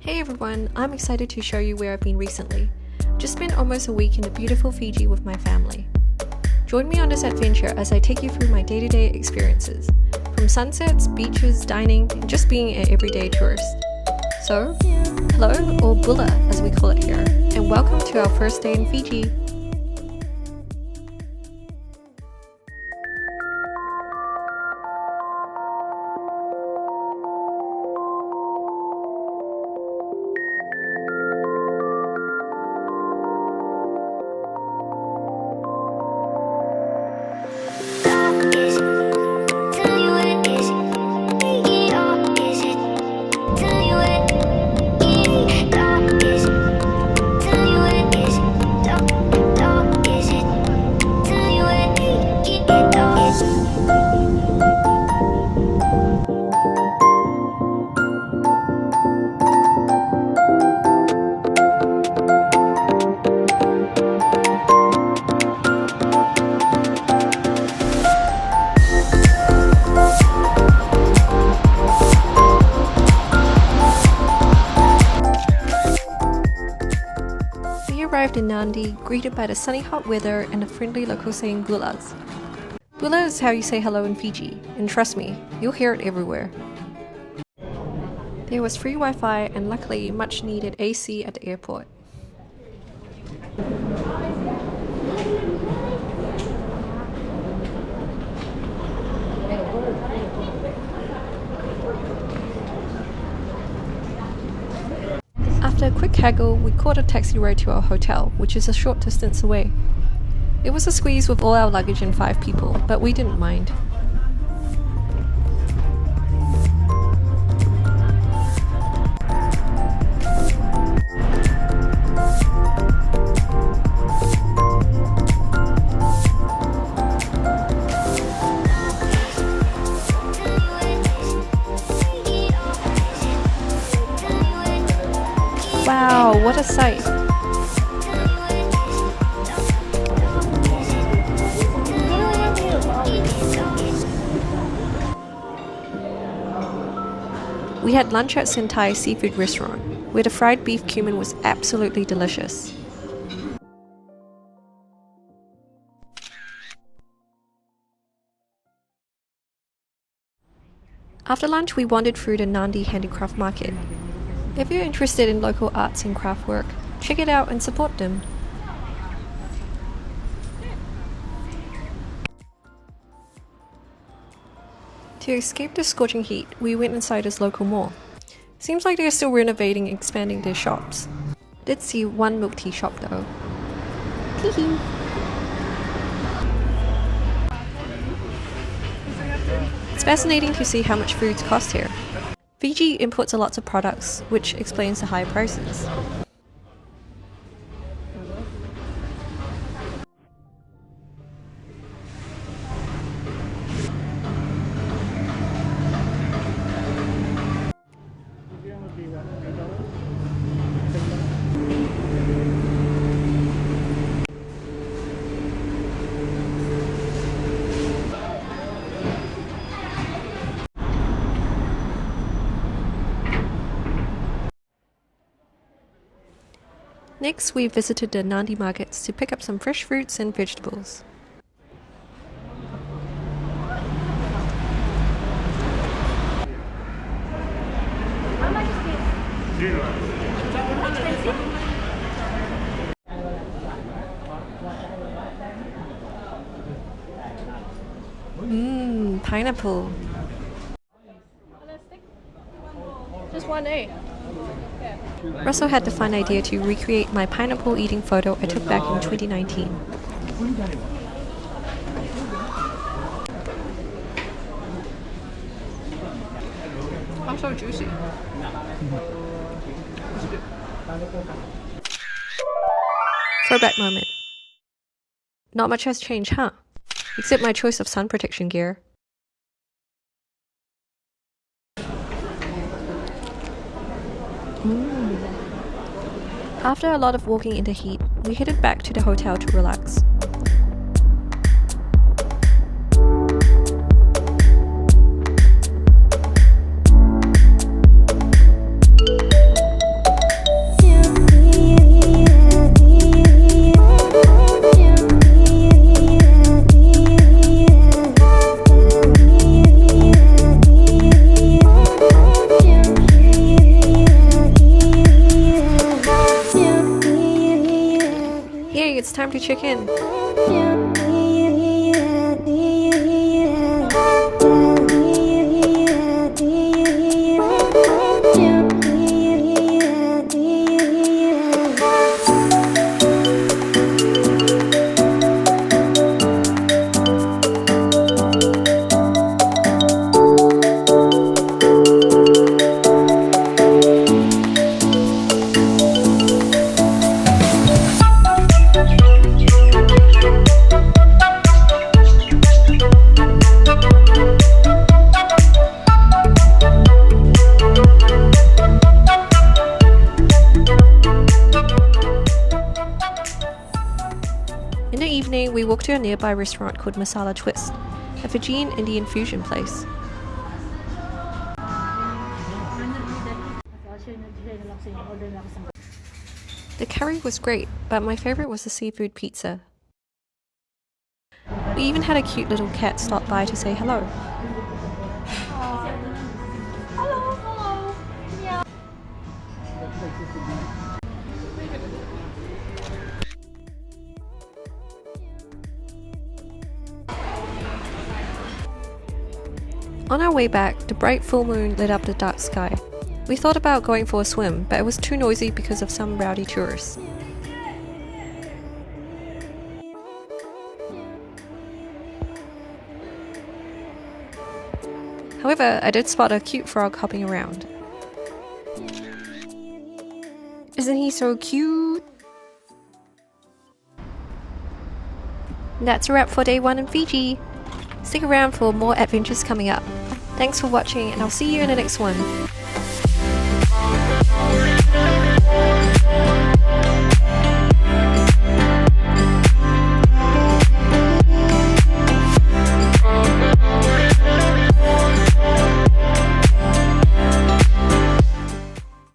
Hey everyone, I'm excited to show you where I've been recently. Just spent almost a week in the beautiful Fiji with my family. Join me on this adventure as I take you through my day-to-day experiences, from sunsets, beaches, dining, and just being an everyday tourist. So, hello, or Bula as we call it here, and welcome to our first day in Fiji. Arrived in Nadi, greeted by the sunny hot weather and a friendly local saying Bulas. Bula is how you say hello in Fiji, and trust me, you'll hear it everywhere. There was free Wi-Fi and luckily much needed AC at the airport. After a quick haggle, we caught a taxi ride to our hotel, which is a short distance away. It was a squeeze with all our luggage and 5 people, but we didn't mind. Wow, what a sight! We had lunch at Sentai seafood restaurant, where the fried beef cumin was absolutely delicious. After lunch, we wandered through the Nadi handicraft market. If you're interested in local arts and craft work, check it out and support them. To escape the scorching heat, we went inside this local mall. Seems like they're still renovating and expanding their shops. Did see one milk tea shop though. Teehee! It's fascinating to see how much foods cost here. Fiji imports a lot of products, which explains the high prices. Next, we visited the Nadi markets to pick up some fresh fruits and vegetables. Pineapple. Just one A. Russell had the fun idea to recreate my pineapple eating photo I took back in 2019. Oh, so juicy. Throwback moment. Not much has changed, huh? Except my choice of sun protection gear. After a lot of walking in the heat, we headed back to the hotel to relax. time to check in. In the evening, we walked to a nearby restaurant called Masala Twist, a Fijian Indian fusion place. The curry was great, but my favourite was the seafood pizza. We even had a cute little cat stop by to say hello. Hello. Yeah. On our way back, the bright full moon lit up the dark sky. We thought about going for a swim, but it was too noisy because of some rowdy tourists. However, I did spot a cute frog hopping around. Isn't he so cute? That's a wrap for day 1 in Fiji. Stick around for more adventures coming up. Thanks for watching, and I'll see you in the next one.